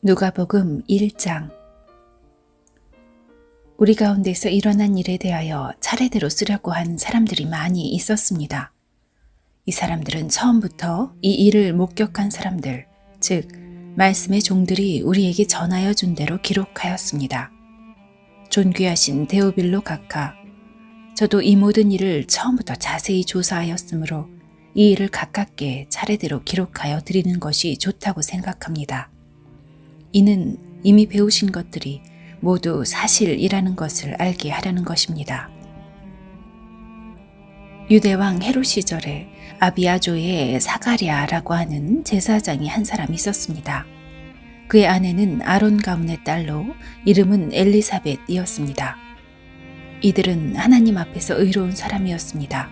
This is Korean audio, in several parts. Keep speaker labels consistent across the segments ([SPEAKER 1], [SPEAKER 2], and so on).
[SPEAKER 1] 누가복음 1장. 우리 가운데서 일어난 일에 대하여 차례대로 쓰려고 한 사람들이 많이 있었습니다. 이 사람들은 처음부터 이 일을 목격한 사람들, 즉 말씀의 종들이 우리에게 전하여 준 대로 기록하였습니다. 존귀하신 데오빌로 각하, 저도 이 모든 일을 처음부터 자세히 조사하였으므로 이 일을 가깝게 차례대로 기록하여 드리는 것이 좋다고 생각합니다. 이는 이미 배우신 것들이 모두 사실이라는 것을 알게 하려는 것입니다. 유대왕 헤롯 시절에 아비아조의 사가랴라고 하는 제사장이 한 사람 있었습니다. 그의 아내는 아론 가문의 딸로 이름은 엘리사벳이었습니다. 이들은 하나님 앞에서 의로운 사람이었습니다.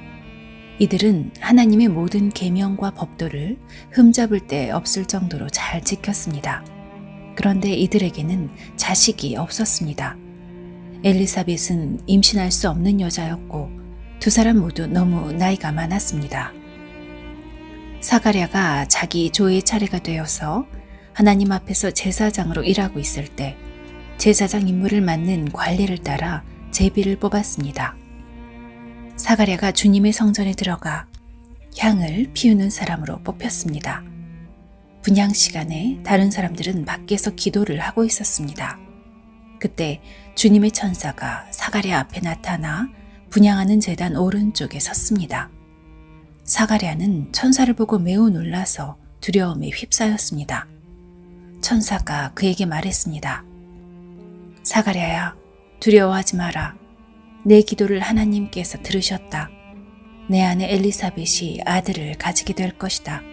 [SPEAKER 1] 이들은 하나님의 모든 계명과 법도를 흠잡을 데 없을 정도로 잘 지켰습니다. 그런데 이들에게는 자식이 없었습니다. 엘리사벳은 임신할 수 없는 여자였고 두 사람 모두 너무 나이가 많았습니다. 사가랴가 자기 조의 차례가 되어서 하나님 앞에서 제사장으로 일하고 있을 때 제사장 임무를 맡는 관리를 따라 제비를 뽑았습니다. 사가랴가 주님의 성전에 들어가 향을 피우는 사람으로 뽑혔습니다. 분향 시간에 다른 사람들은 밖에서 기도를 하고 있었습니다. 그때 주님의 천사가 사가랴 앞에 나타나 분향하는 제단 오른쪽에 섰습니다. 사가랴는 천사를 보고 매우 놀라서 두려움에 휩싸였습니다. 천사가 그에게 말했습니다. 사가랴야, 두려워하지 마라. 내 기도를 하나님께서 들으셨다. 내 아내 엘리사벳이 아들을 가지게 될 것이다.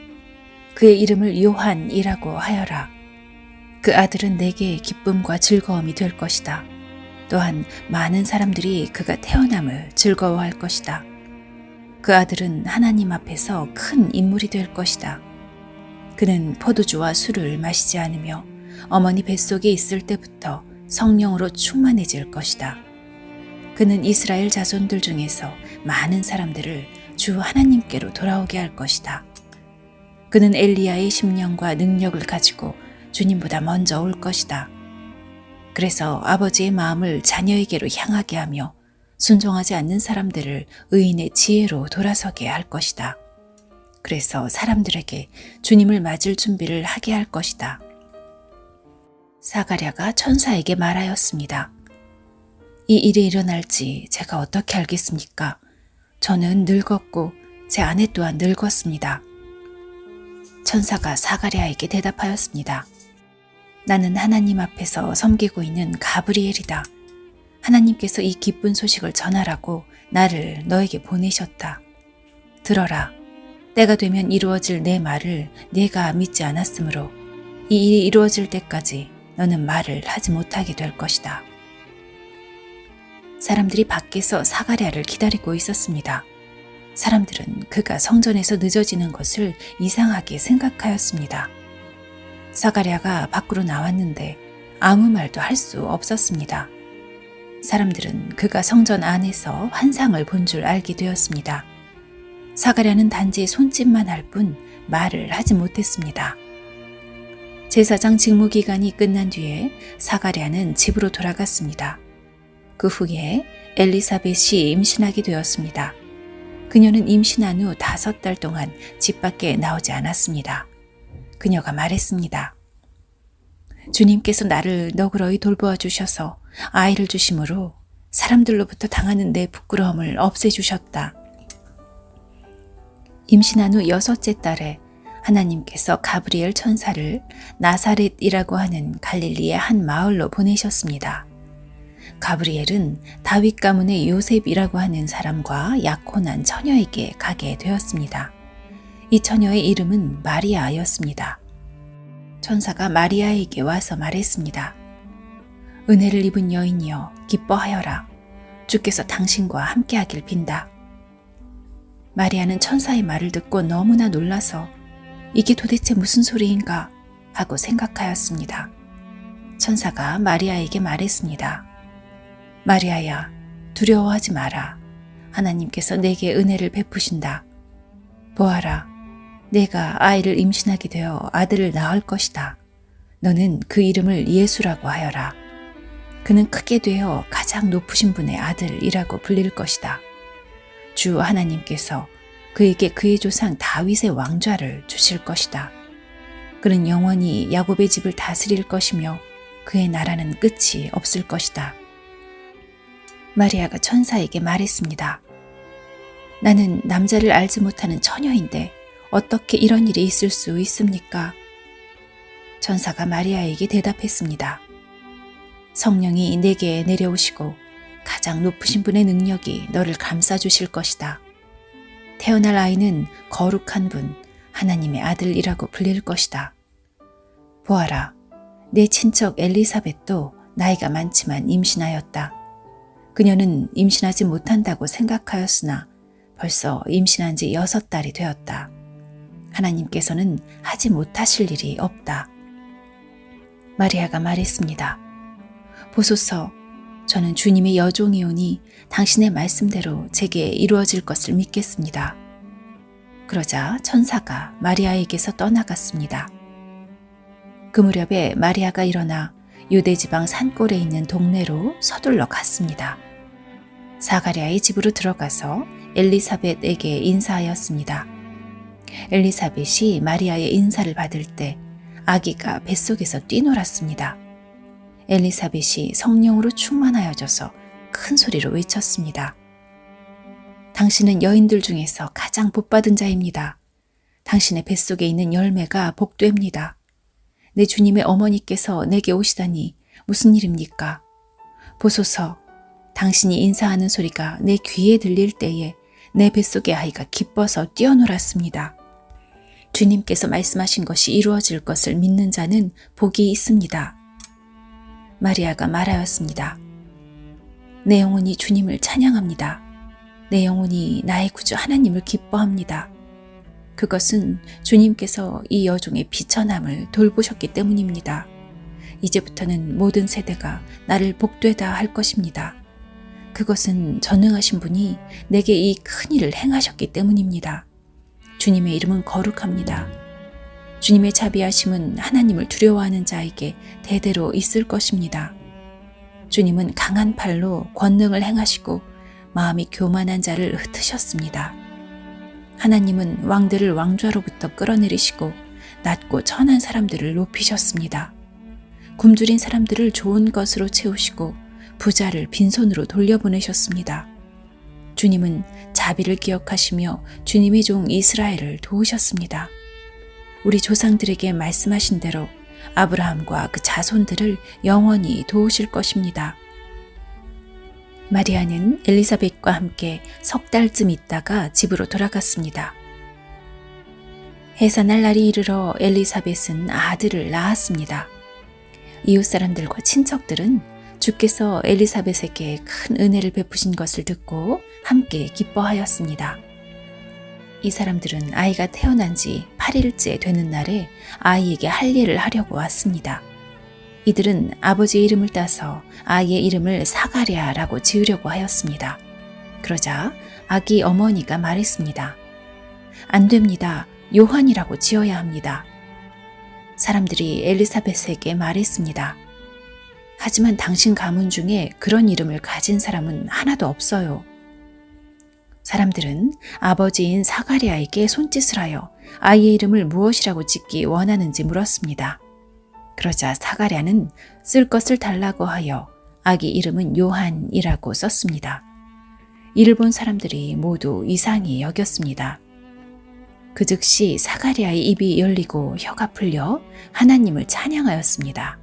[SPEAKER 1] 그의 이름을 요한이라고 하여라. 그 아들은 내게 기쁨과 즐거움이 될 것이다. 또한 많은 사람들이 그가 태어남을 즐거워할 것이다. 그 아들은 하나님 앞에서 큰 인물이 될 것이다. 그는 포도주와 술을 마시지 않으며 어머니 뱃속에 있을 때부터 성령으로 충만해질 것이다. 그는 이스라엘 자손들 중에서 많은 사람들을 주 하나님께로 돌아오게 할 것이다. 그는 엘리야의 심령과 능력을 가지고 주님보다 먼저 올 것이다. 그래서 아버지의 마음을 자녀에게로 향하게 하며 순종하지 않는 사람들을 의인의 지혜로 돌아서게 할 것이다. 그래서 사람들에게 주님을 맞을 준비를 하게 할 것이다. 사가랴가 천사에게 말하였습니다. 이 일이 일어날지 제가 어떻게 알겠습니까? 저는 늙었고 제 아내 또한 늙었습니다. 천사가 사가랴에게 대답하였습니다. 나는 하나님 앞에서 섬기고 있는 가브리엘이다. 하나님께서 이 기쁜 소식을 전하라고 나를 너에게 보내셨다. 들어라. 때가 되면 이루어질 내 말을 네가 믿지 않았으므로 이 일이 이루어질 때까지 너는 말을 하지 못하게 될 것이다. 사람들이 밖에서 사가랴를 기다리고 있었습니다. 사람들은 그가 성전에서 늦어지는 것을 이상하게 생각하였습니다. 사가랴가 밖으로 나왔는데 아무 말도 할 수 없었습니다. 사람들은 그가 성전 안에서 환상을 본 줄 알게 되었습니다. 사가랴는 단지 손짓만 할 뿐 말을 하지 못했습니다. 제사장 직무 기간이 끝난 뒤에 사가랴는 집으로 돌아갔습니다. 그 후에 엘리사벳이 임신하게 되었습니다. 그녀는 임신한 후 5달 동안 집 밖에 나오지 않았습니다. 그녀가 말했습니다. 주님께서 나를 너그러이 돌보아 주셔서 아이를 주심으로 사람들로부터 당하는 내 부끄러움을 없애주셨다. 임신한 후 6째 달에 하나님께서 가브리엘 천사를 나사렛이라고 하는 갈릴리의 한 마을로 보내셨습니다. 가브리엘은 다윗 가문의 요셉이라고 하는 사람과 약혼한 처녀에게 가게 되었습니다. 이 처녀의 이름은 마리아였습니다. 천사가 마리아에게 와서 말했습니다. 은혜를 입은 여인이여 기뻐하여라. 주께서 당신과 함께하길 빈다. 마리아는 천사의 말을 듣고 너무나 놀라서 이게 도대체 무슨 소리인가 하고 생각하였습니다. 천사가 마리아에게 말했습니다. 마리아야, 두려워하지 마라. 하나님께서 내게 은혜를 베푸신다. 보아라, 내가 아이를 임신하게 되어 아들을 낳을 것이다. 너는 그 이름을 예수라고 하여라. 그는 크게 되어 가장 높으신 분의 아들이라고 불릴 것이다. 주 하나님께서 그에게 그의 조상 다윗의 왕좌를 주실 것이다. 그는 영원히 야곱의 집을 다스릴 것이며 그의 나라는 끝이 없을 것이다. 마리아가 천사에게 말했습니다. 나는 남자를 알지 못하는 처녀인데 어떻게 이런 일이 있을 수 있습니까? 천사가 마리아에게 대답했습니다. 성령이 내게 내려오시고 가장 높으신 분의 능력이 너를 감싸주실 것이다. 태어날 아이는 거룩한 분, 하나님의 아들이라고 불릴 것이다. 보아라, 내 친척 엘리사벳도 나이가 많지만 임신하였다. 그녀는 임신하지 못한다고 생각하였으나 벌써 임신한 지 6달이 되었다. 하나님께서는 하지 못하실 일이 없다. 마리아가 말했습니다. 보소서, 저는 주님의 여종이오니 당신의 말씀대로 제게 이루어질 것을 믿겠습니다. 그러자 천사가 마리아에게서 떠나갔습니다. 그 무렵에 마리아가 일어나 유대 지방 산골에 있는 동네로 서둘러 갔습니다. 사가랴의 집으로 들어가서 엘리사벳에게 인사하였습니다. 엘리사벳이 마리아의 인사를 받을 때 아기가 뱃속에서 뛰놀았습니다. 엘리사벳이 성령으로 충만하여져서 큰 소리로 외쳤습니다. 당신은 여인들 중에서 가장 복받은 자입니다. 당신의 뱃속에 있는 열매가 복됩니다. 내 주님의 어머니께서 내게 오시다니 무슨 일입니까? 보소서, 당신이 인사하는 소리가 내 귀에 들릴 때에 내 뱃속의 아이가 기뻐서 뛰어놀았습니다. 주님께서 말씀하신 것이 이루어질 것을 믿는 자는 복이 있습니다. 마리아가 말하였습니다. 내 영혼이 주님을 찬양합니다. 내 영혼이 나의 구주 하나님을 기뻐합니다. 그것은 주님께서 이 여종의 비천함을 돌보셨기 때문입니다. 이제부터는 모든 세대가 나를 복되다 할 것입니다. 그것은 전능하신 분이 내게 이 큰 일을 행하셨기 때문입니다. 주님의 이름은 거룩합니다. 주님의 자비하심은 하나님을 두려워하는 자에게 대대로 있을 것입니다. 주님은 강한 팔로 권능을 행하시고 마음이 교만한 자를 흩으셨습니다. 하나님은 왕들을 왕좌로부터 끌어내리시고 낮고 천한 사람들을 높이셨습니다. 굶주린 사람들을 좋은 것으로 채우시고 부자를 빈손으로 돌려보내셨습니다. 주님은 자비를 기억하시며 주님의 종 이스라엘을 도우셨습니다. 우리 조상들에게 말씀하신 대로 아브라함과 그 자손들을 영원히 도우실 것입니다. 마리아는 엘리사벳과 함께 3달쯤 있다가 집으로 돌아갔습니다. 해산할 날이 이르러 엘리사벳은 아들을 낳았습니다. 이웃 사람들과 친척들은 주께서 엘리사벳에게 큰 은혜를 베푸신 것을 듣고 함께 기뻐하였습니다. 이 사람들은 아이가 태어난 지 8일째 되는 날에 아이에게 할례를 하려고 왔습니다. 이들은 아버지의 이름을 따서 아이의 이름을 사가랴라고 지으려고 하였습니다. 그러자 아기 어머니가 말했습니다. 안 됩니다. 요한이라고 지어야 합니다. 사람들이 엘리사벳에게 말했습니다. 하지만 당신 가문 중에 그런 이름을 가진 사람은 하나도 없어요. 사람들은 아버지인 사가랴에게 손짓을 하여 아이의 이름을 무엇이라고 짓기 원하는지 물었습니다. 그러자 사가랴는 쓸 것을 달라고 하여 아기 이름은 요한이라고 썼습니다. 이를 본 사람들이 모두 이상히 여겼습니다. 그 즉시 사가랴의 입이 열리고 혀가 풀려 하나님을 찬양하였습니다.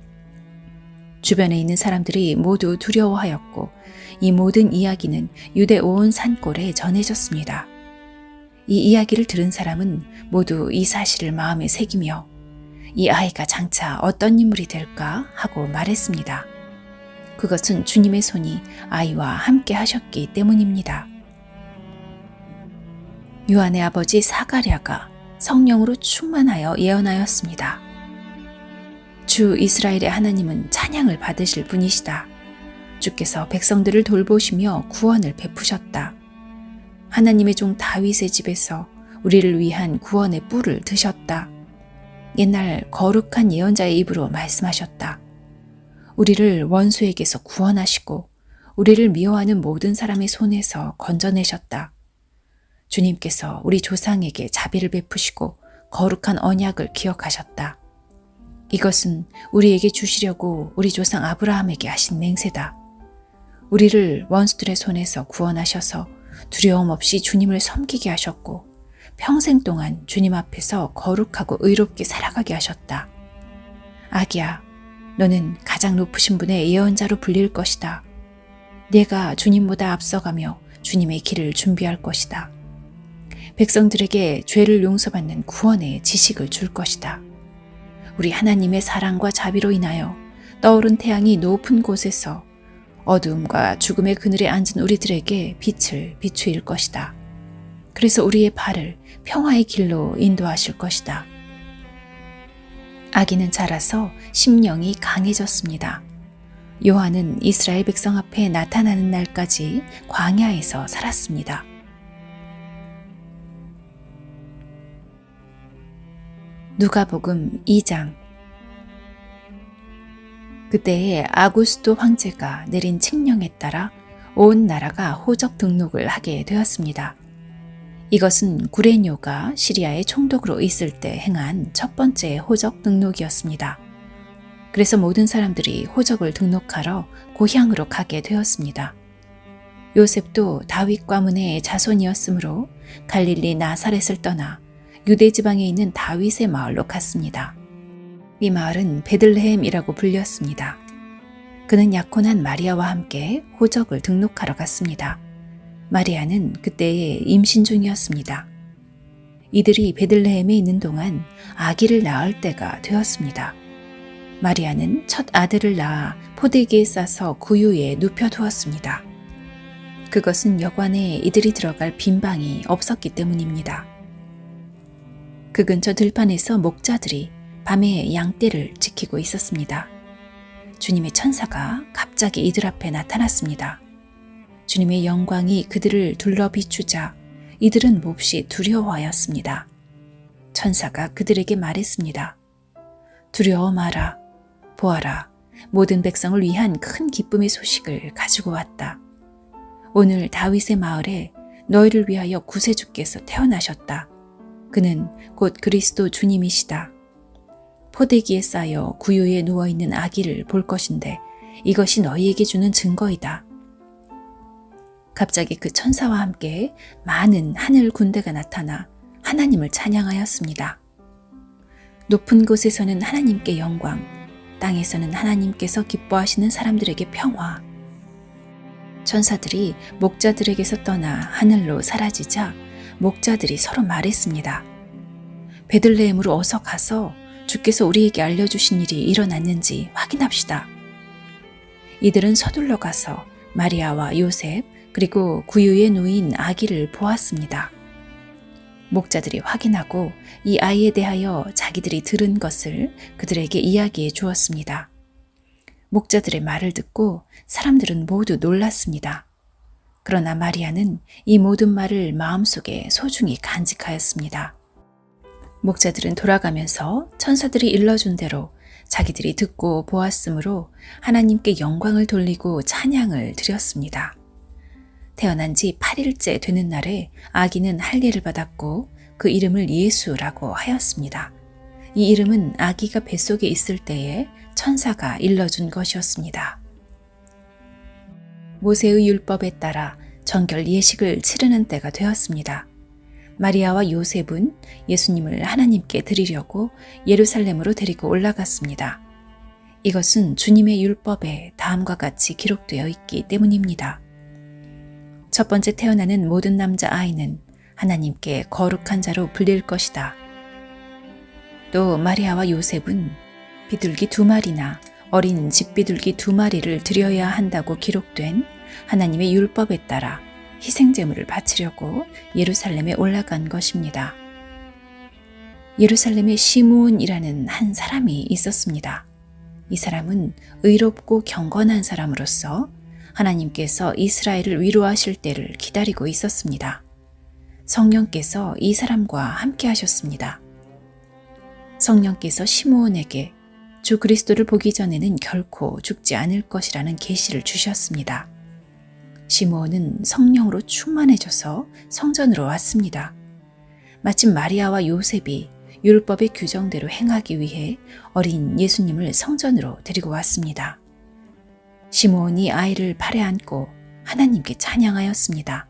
[SPEAKER 1] 주변에 있는 사람들이 모두 두려워하였고 이 모든 이야기는 유대 온 산골에 전해졌습니다. 이 이야기를 들은 사람은 모두 이 사실을 마음에 새기며 이 아이가 장차 어떤 인물이 될까 하고 말했습니다. 그것은 주님의 손이 아이와 함께 하셨기 때문입니다. 요한의 아버지 사가랴가 성령으로 충만하여 예언하였습니다. 주 이스라엘의 하나님은 찬양을 받으실 분이시다. 주께서 백성들을 돌보시며 구원을 베푸셨다. 하나님의 종 다윗의 집에서 우리를 위한 구원의 뿔을 드셨다. 옛날 거룩한 예언자의 입으로 말씀하셨다. 우리를 원수에게서 구원하시고 우리를 미워하는 모든 사람의 손에서 건져내셨다. 주님께서 우리 조상에게 자비를 베푸시고 거룩한 언약을 기억하셨다. 이것은 우리에게 주시려고 우리 조상 아브라함에게 하신 맹세다. 우리를 원수들의 손에서 구원하셔서 두려움 없이 주님을 섬기게 하셨고 평생 동안 주님 앞에서 거룩하고 의롭게 살아가게 하셨다. 아기야, 너는 가장 높으신 분의 예언자로 불릴 것이다. 네가 주님보다 앞서가며 주님의 길을 준비할 것이다. 백성들에게 죄를 용서받는 구원의 지식을 줄 것이다. 우리 하나님의 사랑과 자비로 인하여 떠오른 태양이 높은 곳에서 어두움과 죽음의 그늘에 앉은 우리들에게 빛을 비추일 것이다. 그래서 우리의 발을 평화의 길로 인도하실 것이다. 아기는 자라서 심령이 강해졌습니다. 요한은 이스라엘 백성 앞에 나타나는 날까지 광야에서 살았습니다. 누가복음 2장. 그때에 아구스도 황제가 내린 칙령에 따라 온 나라가 호적 등록을 하게 되었습니다. 이것은 구레뇨가 시리아의 총독으로 있을 때 행한 첫 번째 호적 등록이었습니다. 그래서 모든 사람들이 호적을 등록하러 고향으로 가게 되었습니다. 요셉도 다윗 가문의 자손이었으므로 갈릴리 나사렛을 떠나 유대 지방에 있는 다윗의 마을로 갔습니다. 이 마을은 베들레헴이라고 불렸습니다. 그는 약혼한 마리아와 함께 호적을 등록하러 갔습니다. 마리아는 그때에 임신 중이었습니다. 이들이 베들레헴에 있는 동안 아기를 낳을 때가 되었습니다. 마리아는 첫 아들을 낳아 포대기에 싸서 구유에 눕혀두었습니다. 그것은 여관에 이들이 들어갈 빈 방이 없었기 때문입니다. 그 근처 들판에서 목자들이 밤에 양떼를 지키고 있었습니다. 주님의 천사가 갑자기 이들 앞에 나타났습니다. 주님의 영광이 그들을 둘러 비추자 이들은 몹시 두려워하였습니다. 천사가 그들에게 말했습니다. 두려워 마라. 보아라. 모든 백성을 위한 큰 기쁨의 소식을 가지고 왔다. 오늘 다윗의 마을에 너희를 위하여 구세주께서 태어나셨다. 그는 곧 그리스도 주님이시다. 포대기에 쌓여 구유에 누워있는 아기를 볼 것인데 이것이 너희에게 주는 증거이다. 갑자기 그 천사와 함께 많은 하늘 군대가 나타나 하나님을 찬양하였습니다. 높은 곳에서는 하나님께 영광, 땅에서는 하나님께서 기뻐하시는 사람들에게 평화. 천사들이 목자들에게서 떠나 하늘로 사라지자 목자들이 서로 말했습니다. 베들레헴으로 어서 가서 주께서 우리에게 알려주신 일이 일어났는지 확인합시다. 이들은 서둘러 가서 마리아와 요셉 그리고 구유에 누인 아기를 보았습니다. 목자들이 확인하고 이 아이에 대하여 자기들이 들은 것을 그들에게 이야기해 주었습니다. 목자들의 말을 듣고 사람들은 모두 놀랐습니다. 그러나 마리아는 이 모든 말을 마음속에 소중히 간직하였습니다. 목자들은 돌아가면서 천사들이 일러준 대로 자기들이 듣고 보았으므로 하나님께 영광을 돌리고 찬양을 드렸습니다. 태어난 지 8일째 되는 날에 아기는 할례를 받았고 그 이름을 예수라고 하였습니다. 이 이름은 아기가 뱃속에 있을 때에 천사가 일러준 것이었습니다. 모세의 율법에 따라 정결 예식을 치르는 때가 되었습니다. 마리아와 요셉은 예수님을 하나님께 드리려고 예루살렘으로 데리고 올라갔습니다. 이것은 주님의 율법에 다음과 같이 기록되어 있기 때문입니다. 첫 번째 태어나는 모든 남자 아이는 하나님께 거룩한 자로 불릴 것이다. 또 마리아와 요셉은 비둘기 2마리나 어린 집비둘기 2마리를 드려야 한다고 기록된 하나님의 율법에 따라 희생제물을 바치려고 예루살렘에 올라간 것입니다. 예루살렘에 시므온이라는 한 사람이 있었습니다. 이 사람은 의롭고 경건한 사람으로서 하나님께서 이스라엘을 위로하실 때를 기다리고 있었습니다. 성령께서 이 사람과 함께 하셨습니다. 성령께서 시므온에게 주 그리스도를 보기 전에는 결코 죽지 않을 것이라는 계시를 주셨습니다. 시므온은 성령으로 충만해져서 성전으로 왔습니다. 마침 마리아와 요셉이 율법의 규정대로 행하기 위해 어린 예수님을 성전으로 데리고 왔습니다. 시므온이 아이를 발에 안고 하나님께 찬양하였습니다.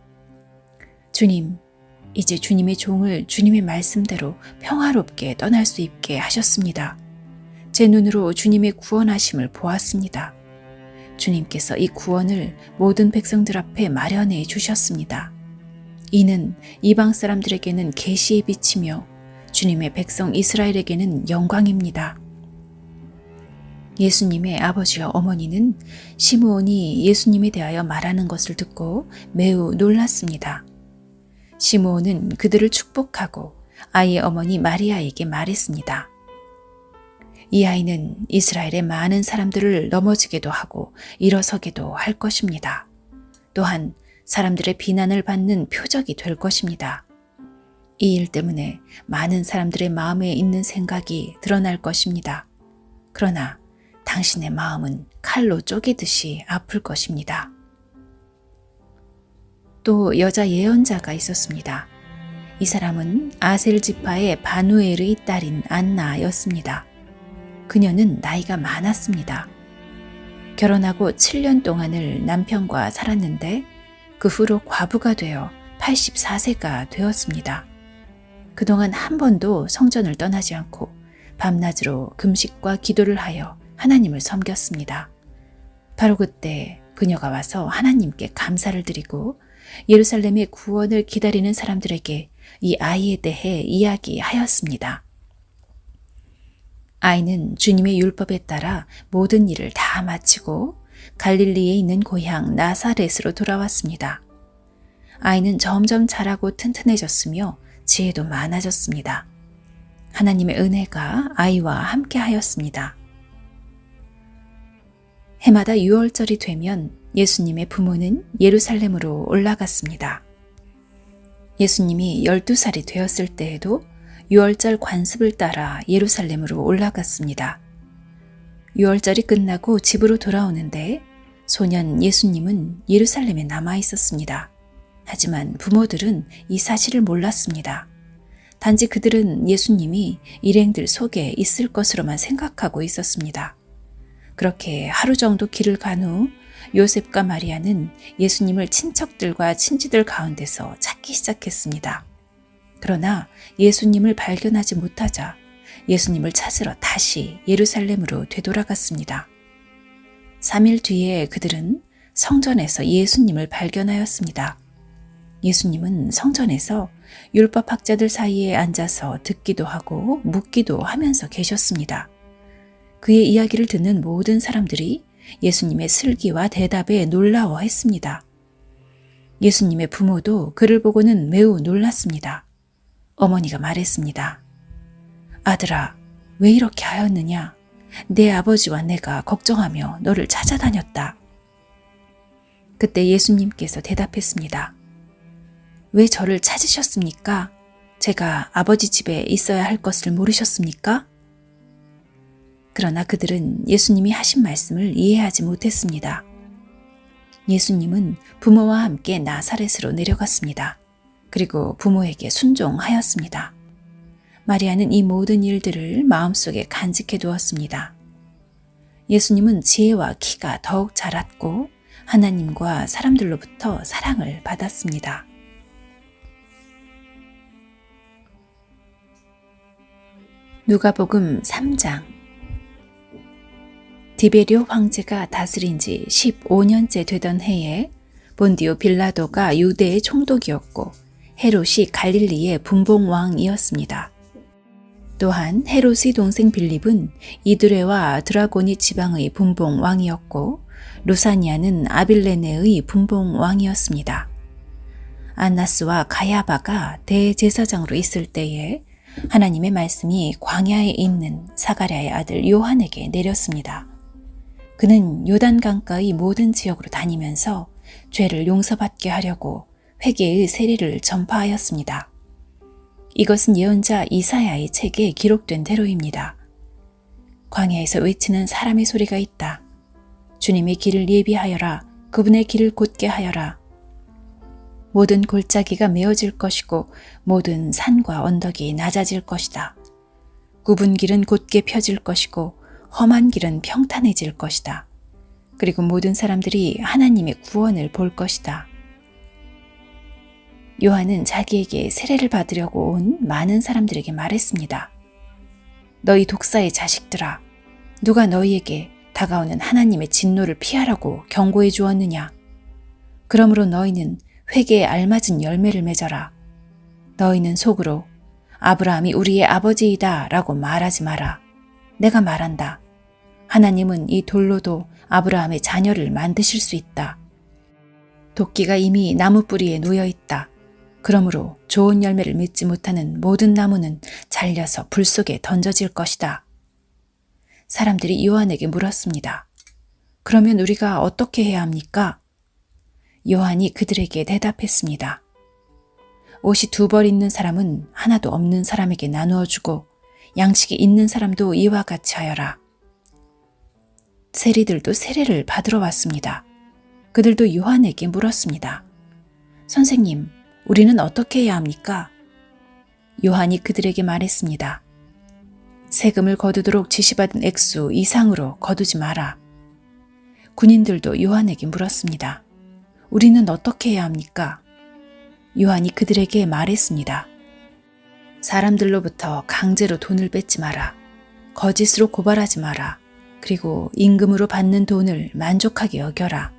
[SPEAKER 1] 주님, 이제 주님의 종을 주님의 말씀대로 평화롭게 떠날 수 있게 하셨습니다. 제 눈으로 주님의 구원하심을 보았습니다. 주님께서 이 구원을 모든 백성들 앞에 마련해 주셨습니다. 이는 이방 사람들에게는 계시의 빛이며 주님의 백성 이스라엘에게는 영광입니다. 예수님의 아버지와 어머니는 시므온이 예수님에 대하여 말하는 것을 듣고 매우 놀랐습니다. 시므온은 그들을 축복하고 아이의 어머니 마리아에게 말했습니다. 이 아이는 이스라엘의 많은 사람들을 넘어지게도 하고 일어서게도 할 것입니다. 또한 사람들의 비난을 받는 표적이 될 것입니다. 이 일 때문에 많은 사람들의 마음에 있는 생각이 드러날 것입니다. 그러나 당신의 마음은 칼로 쪼개듯이 아플 것입니다. 또 여자 예언자가 있었습니다. 이 사람은 아셀 지파의 바누엘의 딸인 안나였습니다. 그녀는 나이가 많았습니다. 결혼하고 7년 동안을 남편과 살았는데 그 후로 과부가 되어 84세가 되었습니다. 그동안 한 번도 성전을 떠나지 않고 밤낮으로 금식과 기도를 하여 하나님을 섬겼습니다. 바로 그때 그녀가 와서 하나님께 감사를 드리고 예루살렘의 구원을 기다리는 사람들에게 이 아이에 대해 이야기하였습니다. 아이는 주님의 율법에 따라 모든 일을 다 마치고 갈릴리에 있는 고향 나사렛으로 돌아왔습니다. 아이는 점점 자라고 튼튼해졌으며 지혜도 많아졌습니다. 하나님의 은혜가 아이와 함께 하였습니다. 해마다 유월절이 되면 예수님의 부모는 예루살렘으로 올라갔습니다. 예수님이 12살이 되었을 때에도 유월절 관습을 따라 예루살렘으로 올라갔습니다. 유월절이 끝나고 집으로 돌아오는데 소년 예수님은 예루살렘에 남아 있었습니다. 하지만 부모들은 이 사실을 몰랐습니다. 단지 그들은 예수님이 일행들 속에 있을 것으로만 생각하고 있었습니다. 그렇게 하루 정도 길을 간 후 요셉과 마리아는 예수님을 친척들과 친지들 가운데서 찾기 시작했습니다. 그러나 예수님을 발견하지 못하자 예수님을 찾으러 다시 예루살렘으로 되돌아갔습니다. 3일 뒤에 그들은 성전에서 예수님을 발견하였습니다. 예수님은 성전에서 율법학자들 사이에 앉아서 듣기도 하고 묻기도 하면서 계셨습니다. 그의 이야기를 듣는 모든 사람들이 예수님의 슬기와 대답에 놀라워했습니다. 예수님의 부모도 그를 보고는 매우 놀랐습니다. 어머니가 말했습니다. 아들아, 왜 이렇게 하였느냐? 내 아버지와 내가 걱정하며 너를 찾아다녔다. 그때 예수님께서 대답했습니다. 왜 저를 찾으셨습니까? 제가 아버지 집에 있어야 할 것을 모르셨습니까? 그러나 그들은 예수님이 하신 말씀을 이해하지 못했습니다. 예수님은 부모와 함께 나사렛으로 내려갔습니다. 그리고 부모에게 순종하였습니다. 마리아는 이 모든 일들을 마음속에 간직해 두었습니다. 예수님은 지혜와 키가 더욱 자랐고 하나님과 사람들로부터 사랑을 받았습니다. 누가복음 3장. 디베리오 황제가 다스린 지 15년째 되던 해에 본디오 빌라도가 유대의 총독이었고 헤롯이 갈릴리의 분봉왕이었습니다. 또한 헤롯의 동생 빌립은 이두레와 드라고니 지방의 분봉왕이었고 루사니아는 아빌레네의 분봉왕이었습니다. 안나스와 가야바가 대제사장으로 있을 때에 하나님의 말씀이 광야에 있는 사가랴의 아들 요한에게 내렸습니다. 그는 요단강가의 모든 지역으로 다니면서 죄를 용서받게 하려고 회개의 세례를 전파하였습니다. 이것은 예언자 이사야의 책에 기록된 대로입니다. 광야에서 외치는 사람의 소리가 있다. 주님의 길을 예비하여라. 그분의 길을 곧게 하여라. 모든 골짜기가 메어질 것이고 모든 산과 언덕이 낮아질 것이다. 굽은 길은 곧게 펴질 것이고 험한 길은 평탄해질 것이다. 그리고 모든 사람들이 하나님의 구원을 볼 것이다. 요한은 자기에게 세례를 받으려고 온 많은 사람들에게 말했습니다. 너희 독사의 자식들아, 누가 너희에게 다가오는 하나님의 진노를 피하라고 경고해 주었느냐? 그러므로 너희는 회개에 알맞은 열매를 맺어라. 너희는 속으로 아브라함이 우리의 아버지이다 라고 말하지 마라. 내가 말한다. 하나님은 이 돌로도 아브라함의 자녀를 만드실 수 있다. 도끼가 이미 나무 뿌리에 놓여 있다. 그러므로 좋은 열매를 맺지 못하는 모든 나무는 잘려서 불 속에 던져질 것이다. 사람들이 요한에게 물었습니다. 그러면 우리가 어떻게 해야 합니까? 요한이 그들에게 대답했습니다. 옷이 2벌 있는 사람은 하나도 없는 사람에게 나누어 주고 양식이 있는 사람도 이와 같이 하여라. 세리들도 세례를 받으러 왔습니다. 그들도 요한에게 물었습니다. 선생님, 우리는 어떻게 해야 합니까? 요한이 그들에게 말했습니다. 세금을 거두도록 지시받은 액수 이상으로 거두지 마라. 군인들도 요한에게 물었습니다. 우리는 어떻게 해야 합니까? 요한이 그들에게 말했습니다. 사람들로부터 강제로 돈을 뺏지 마라. 거짓으로 고발하지 마라. 그리고 임금으로 받는 돈을 만족하게 여겨라.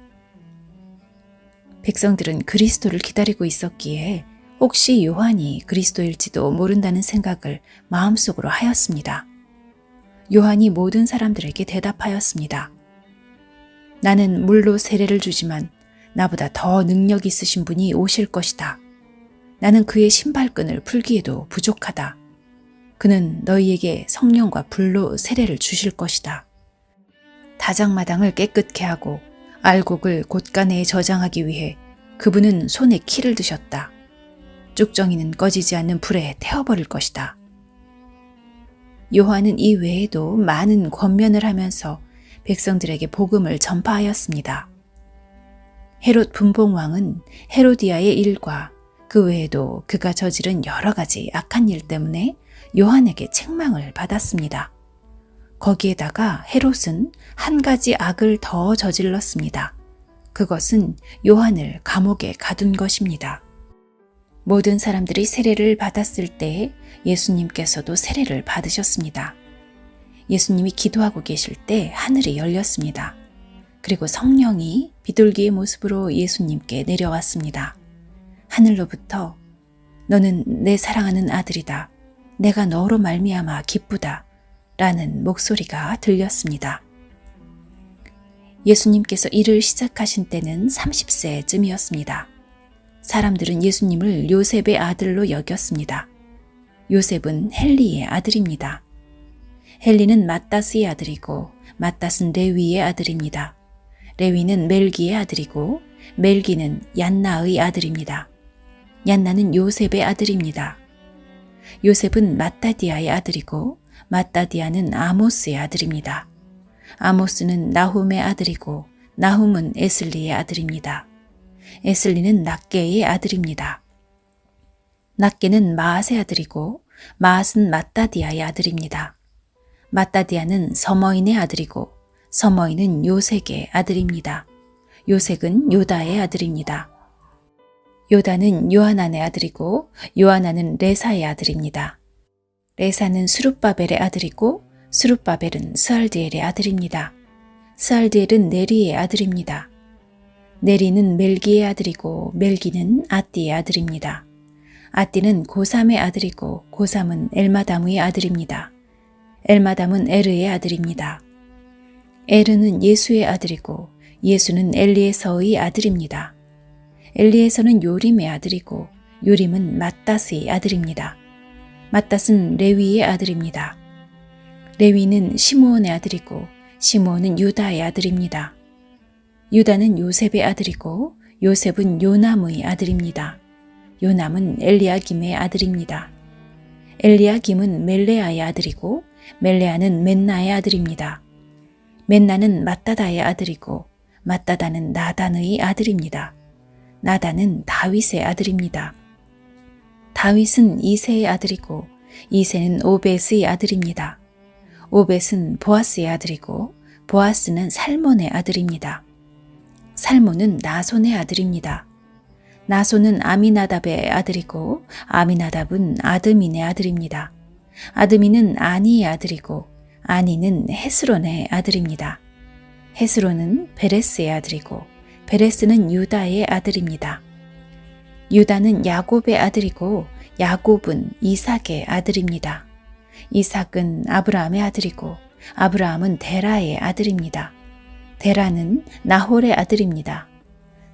[SPEAKER 1] 백성들은 그리스도를 기다리고 있었기에 혹시 요한이 그리스도일지도 모른다는 생각을 마음속으로 하였습니다. 요한이 모든 사람들에게 대답하였습니다. 나는 물로 세례를 주지만 나보다 더 능력 있으신 분이 오실 것이다. 나는 그의 신발끈을 풀기에도 부족하다. 그는 너희에게 성령과 불로 세례를 주실 것이다. 다장마당을 깨끗게 하고 알곡을 곳간에 저장하기 위해 그분은 손에 키를 드셨다. 쭉정이는 꺼지지 않는 불에 태워버릴 것이다. 요한은 이 외에도 많은 권면을 하면서 백성들에게 복음을 전파하였습니다. 헤롯 분봉왕은 헤로디아의 일과 그 외에도 그가 저지른 여러 가지 악한 일 때문에 요한에게 책망을 받았습니다. 거기에다가 헤롯은 한 가지 악을 더 저질렀습니다. 그것은 요한을 감옥에 가둔 것입니다. 모든 사람들이 세례를 받았을 때 예수님께서도 세례를 받으셨습니다. 예수님이 기도하고 계실 때 하늘이 열렸습니다. 그리고 성령이 비둘기의 모습으로 예수님께 내려왔습니다. 하늘로부터 너는 내 사랑하는 아들이다. 내가 너로 말미암아 기쁘다. 라는 목소리가 들렸습니다. 예수님께서 일을 시작하신 때는 30세쯤이었습니다. 사람들은 예수님을 요셉의 아들로 여겼습니다. 요셉은 헬리의 아들입니다. 헬리는 맏다스의 아들이고 맏다스는 레위의 아들입니다. 레위는 멜기의 아들이고 멜기는 얀나의 아들입니다. 얀나는 요셉의 아들입니다. 요셉은 맏다디아의 아들이고 맏다디아는 아모스의 아들입니다. 아모스는 나훔의 아들이고 나훔은 에슬리의 아들입니다. 에슬리는 낫게의 아들입니다. 낫게는 마앗의 아들이고 마앗은 맏다디아의 아들입니다. 맏다디아는 서머인의 아들이고 서머인은 요색의 아들입니다. 요색은 요다의 아들입니다. 요다는 요하난의 아들이고 요하난은 레사의 아들입니다. 레사는 스룹바벨의 아들이고 스룹바벨은 스알디엘의 아들입니다. 스알디엘은 네리의 아들입니다. 네리는 멜기의 아들이고 멜기는 아띠의 아들입니다. 아띠는 고삼의 아들이고 고삼은 엘마다무의 아들입니다. 엘마담은 에르의 아들입니다. 에르는 예수의 아들이고 예수는 엘리에서의 아들입니다. 엘리에서는 요림의 아들이고 요림은 맏다스의 아들입니다. 맏다스는 레위의 아들입니다. 레위는 시므온의 아들이고 시므온은 유다의 아들입니다. 유다는 요셉의 아들이고 요셉은 요남의 아들입니다. 요남은 엘리야김의 아들입니다. 엘리야김은 멜레아의 아들이고 멜레아는 멘나의 아들입니다. 멘나는 맏다다의 아들이고 맏다다는 나단의 아들입니다. 나단은 다윗의 아들입니다. 다윗은 이새의 아들이고 이새는 오벳의 아들입니다. 오벳은 보아스의 아들이고 보아스는 살몬의 아들입니다. 살몬은 나손의 아들입니다. 나손은 아미나답의 아들이고 아미나답은 아드민의 아들입니다. 아드민은 아니의 아들이고 아니는 헤스론의 아들입니다. 헤스론은 베레스의 아들이고 베레스는 유다의 아들입니다. 유다는 야곱의 아들이고 야곱은 이삭의 아들입니다. 이삭은 아브라함의 아들이고 아브라함은 데라의 아들입니다. 데라는 나홀의 아들입니다.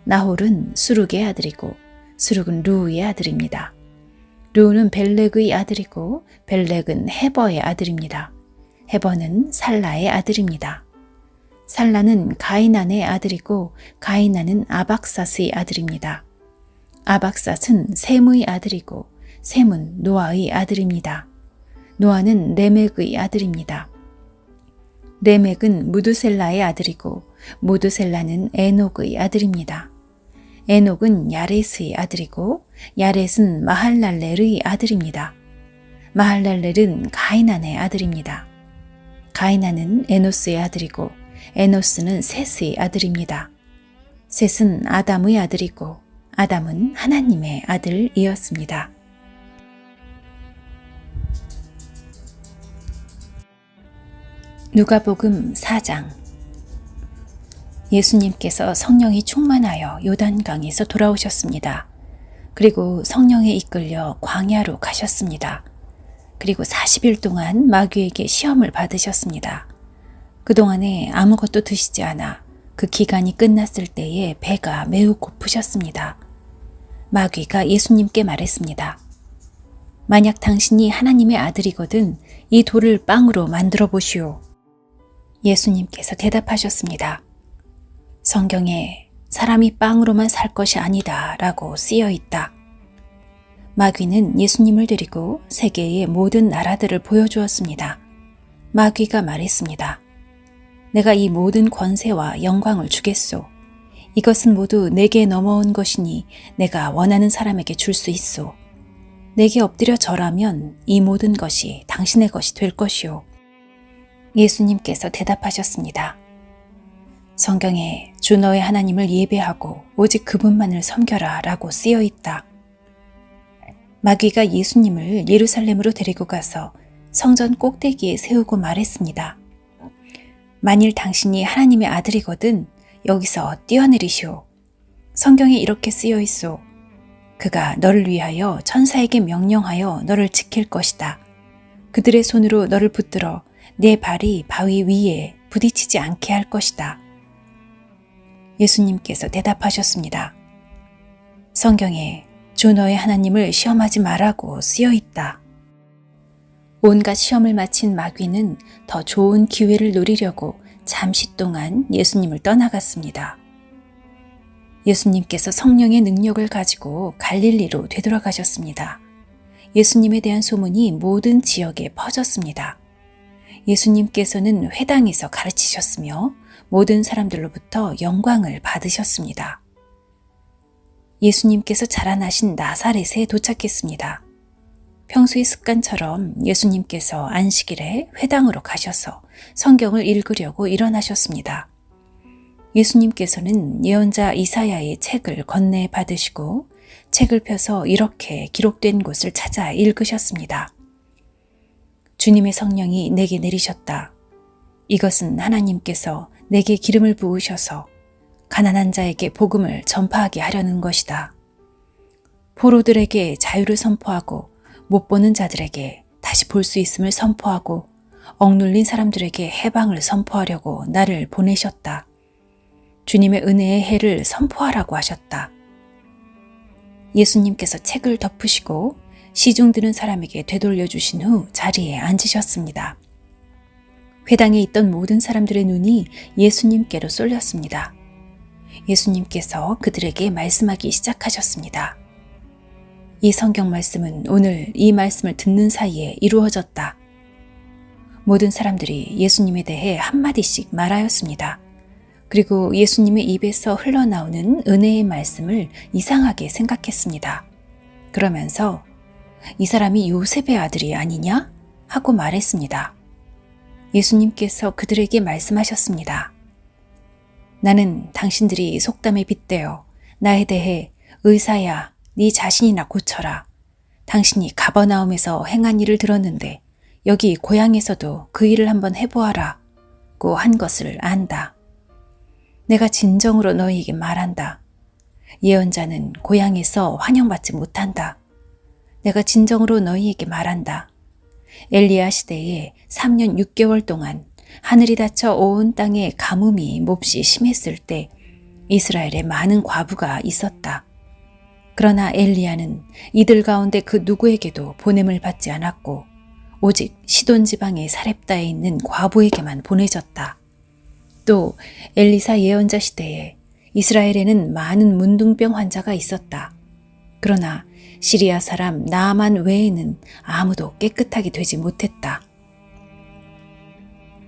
[SPEAKER 1] 나홀은 수룩의 아들이고 수룩은 루우의 아들입니다. 루우는 벨렉의 아들이고 벨렉은 헤버의 아들입니다. 헤버는 살라의 아들입니다. 살라는 가이난의 아들이고 가이난은 아박삿의 아들입니다. 아박삿은 셈의 아들이고 셈은 노아의 아들입니다. 노아는 레멕의 아들입니다. 레멕은 무두셀라의 아들이고 무두셀라는 에녹의 아들입니다. 에녹은 야렛의 아들이고 야렛은 마할랄렐의 아들입니다. 마할랄렐은 가이난의 아들입니다. 가이난은 에노스의 아들이고 에노스는 셋의 아들입니다. 셋은 아담의 아들이고 아담은 하나님의 아들이었습니다. 누가복음 4장. 예수님께서 성령이 충만하여 요단강에서 돌아오셨습니다. 그리고 성령에 이끌려 광야로 가셨습니다. 그리고 40일 동안 마귀에게 시험을 받으셨습니다. 그동안에 아무것도 드시지 않아 그 기간이 끝났을 때에 배가 매우 고프셨습니다. 마귀가 예수님께 말했습니다. 만약 당신이 하나님의 아들이거든 이 돌을 빵으로 만들어 보시오. 예수님께서 대답하셨습니다. 성경에 사람이 빵으로만 살 것이 아니다 라고 쓰여 있다. 마귀는 예수님을 데리고 세계의 모든 나라들을 보여주었습니다. 마귀가 말했습니다. 내가 이 모든 권세와 영광을 주겠소. 이것은 모두 내게 넘어온 것이니 내가 원하는 사람에게 줄 수 있소. 내게 엎드려 절하면 이 모든 것이 당신의 것이 될 것이오. 예수님께서 대답하셨습니다. 성경에 주 너의 하나님을 예배하고 오직 그분만을 섬겨라 라고 쓰여 있다. 마귀가 예수님을 예루살렘으로 데리고 가서 성전 꼭대기에 세우고 말했습니다. 만일 당신이 하나님의 아들이거든 여기서 뛰어내리시오. 성경에 이렇게 쓰여 있소. 그가 너를 위하여 천사에게 명령하여 너를 지킬 것이다. 그들의 손으로 너를 붙들어 내 발이 바위 위에 부딪히지 않게 할 것이다. 예수님께서 대답하셨습니다. 성경에 주 너의 하나님을 시험하지 말라고 쓰여 있다. 온갖 시험을 마친 마귀는 더 좋은 기회를 노리려고 잠시 동안 예수님을 떠나갔습니다. 예수님께서 성령의 능력을 가지고 갈릴리로 되돌아가셨습니다. 예수님에 대한 소문이 모든 지역에 퍼졌습니다. 예수님께서는 회당에서 가르치셨으며 모든 사람들로부터 영광을 받으셨습니다. 예수님께서 자라나신 나사렛에 도착했습니다. 평소의 습관처럼 예수님께서 안식일에 회당으로 가셔서 성경을 읽으려고 일어나셨습니다. 예수님께서는 예언자 이사야의 책을 건네 받으시고 책을 펴서 이렇게 기록된 곳을 찾아 읽으셨습니다. 주님의 성령이 내게 내리셨다. 이것은 하나님께서 내게 기름을 부으셔서 가난한 자에게 복음을 전파하게 하려는 것이다. 포로들에게 자유를 선포하고 못 보는 자들에게 다시 볼 수 있음을 선포하고 억눌린 사람들에게 해방을 선포하려고 나를 보내셨다. 주님의 은혜의 해를 선포하라고 하셨다. 예수님께서 책을 덮으시고 시중 드는 사람에게 되돌려 주신 후 자리에 앉으셨습니다. 회당에 있던 모든 사람들의 눈이 예수님께로 쏠렸습니다. 예수님께서 그들에게 말씀하기 시작하셨습니다. 이 성경 말씀은 오늘 이 말씀을 듣는 사이에 이루어졌다. 모든 사람들이 예수님에 대해 한마디씩 말하였습니다. 그리고 예수님의 입에서 흘러나오는 은혜의 말씀을 이상하게 생각했습니다. 그러면서 이 사람이 요셉의 아들이 아니냐? 하고 말했습니다. 예수님께서 그들에게 말씀하셨습니다. 나는 당신들이 속담에 빗대어 나에 대해 의사야, 네 자신이나 고쳐라. 당신이 가버나움에서 행한 일을 들었는데 여기 고향에서도 그 일을 한번 해보아라. 고 한 것을 안다. 내가 진정으로 너희에게 말한다. 예언자는 고향에서 환영받지 못한다. 내가 진정으로 너희에게 말한다. 엘리야 시대에 3년 6개월 동안 하늘이 닫혀 온 땅에 가뭄이 몹시 심했을 때 이스라엘에 많은 과부가 있었다. 그러나 엘리야는 이들 가운데 그 누구에게도 보냄을 받지 않았고 오직 시돈 지방의 사렙다에 있는 과부에게만 보내졌다. 또 엘리사 예언자 시대에 이스라엘에는 많은 문둥병 환자가 있었다. 그러나 시리아 사람 나아만 외에는 아무도 깨끗하게 되지 못했다.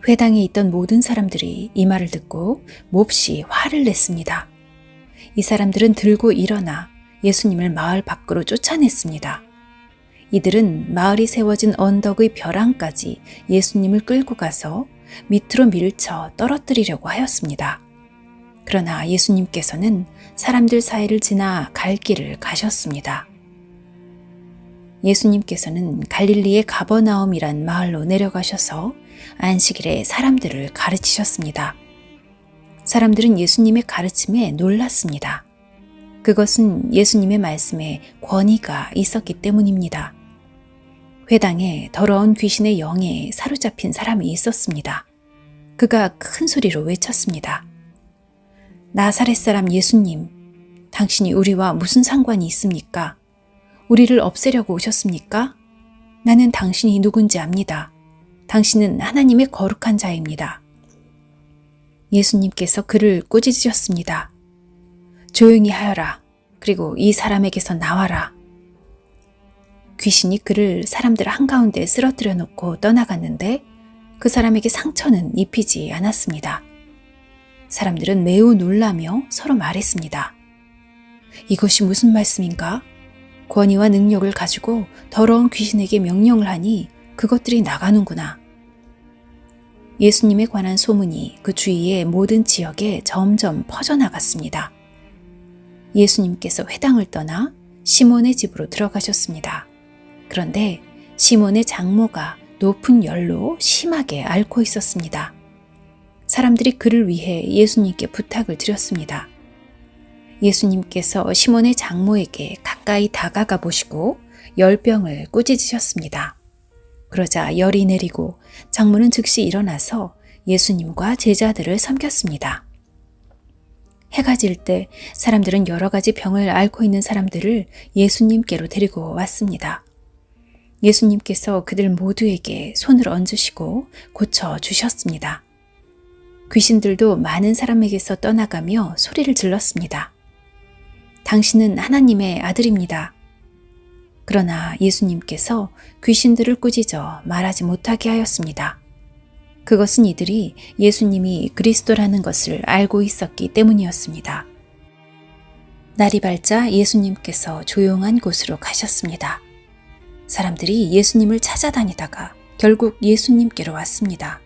[SPEAKER 1] 회당에 있던 모든 사람들이 이 말을 듣고 몹시 화를 냈습니다. 이 사람들은 들고 일어나 예수님을 마을 밖으로 쫓아냈습니다. 이들은 마을이 세워진 언덕의 벼랑까지 예수님을 끌고 가서 밑으로 밀쳐 떨어뜨리려고 하였습니다. 그러나 예수님께서는 사람들 사이를 지나 갈 길을 가셨습니다. 예수님께서는 갈릴리의 가버나움이란 마을로 내려가셔서 안식일에 사람들을 가르치셨습니다. 사람들은 예수님의 가르침에 놀랐습니다. 그것은 예수님의 말씀에 권위가 있었기 때문입니다. 회당에 더러운 귀신의 영에 사로잡힌 사람이 있었습니다. 그가 큰 소리로 외쳤습니다. 나사렛 사람 예수님, 당신이 우리와 무슨 상관이 있습니까? 우리를 없애려고 오셨습니까? 나는 당신이 누군지 압니다. 당신은 하나님의 거룩한 자입니다. 예수님께서 그를 꾸짖으셨습니다. 조용히 하여라. 그리고 이 사람에게서 나와라. 귀신이 그를 사람들 한가운데 쓰러뜨려 놓고 떠나갔는데 그 사람에게 상처는 입히지 않았습니다. 사람들은 매우 놀라며 서로 말했습니다. 이것이 무슨 말씀인가? 권위와 능력을 가지고 더러운 귀신에게 명령을 하니 그것들이 나가는구나. 예수님에 관한 소문이 그 주위의 모든 지역에 점점 퍼져나갔습니다. 예수님께서 회당을 떠나 시몬의 집으로 들어가셨습니다. 그런데 시몬의 장모가 높은 열로 심하게 앓고 있었습니다. 사람들이 그를 위해 예수님께 부탁을 드렸습니다. 예수님께서 시몬의 장모에게 가까이 다가가 보시고 열병을 꾸짖으셨습니다. 그러자 열이 내리고 장모는 즉시 일어나서 예수님과 제자들을 섬겼습니다. 해가 질 때 사람들은 여러 가지 병을 앓고 있는 사람들을 예수님께로 데리고 왔습니다. 예수님께서 그들 모두에게 손을 얹으시고 고쳐주셨습니다. 귀신들도 많은 사람에게서 떠나가며 소리를 질렀습니다. 당신은 하나님의 아들입니다. 그러나 예수님께서 귀신들을 꾸짖어 말하지 못하게 하였습니다. 그것은 이들이 예수님이 그리스도라는 것을 알고 있었기 때문이었습니다. 날이 밝자 예수님께서 조용한 곳으로 가셨습니다. 사람들이 예수님을 찾아다니다가 결국 예수님께로 왔습니다.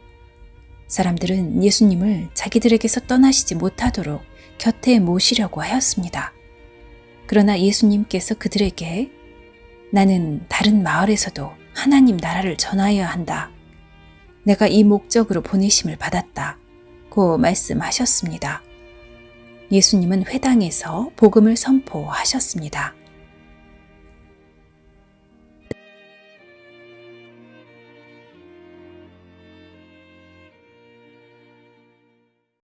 [SPEAKER 1] 사람들은 예수님을 자기들에게서 떠나시지 못하도록 곁에 모시려고 하였습니다. 그러나 예수님께서 그들에게 나는 다른 마을에서도 하나님 나라를 전하여야 한다. 내가 이 목적으로 보내심을 받았다. 고 말씀하셨습니다. 예수님은 회당에서 복음을 선포하셨습니다.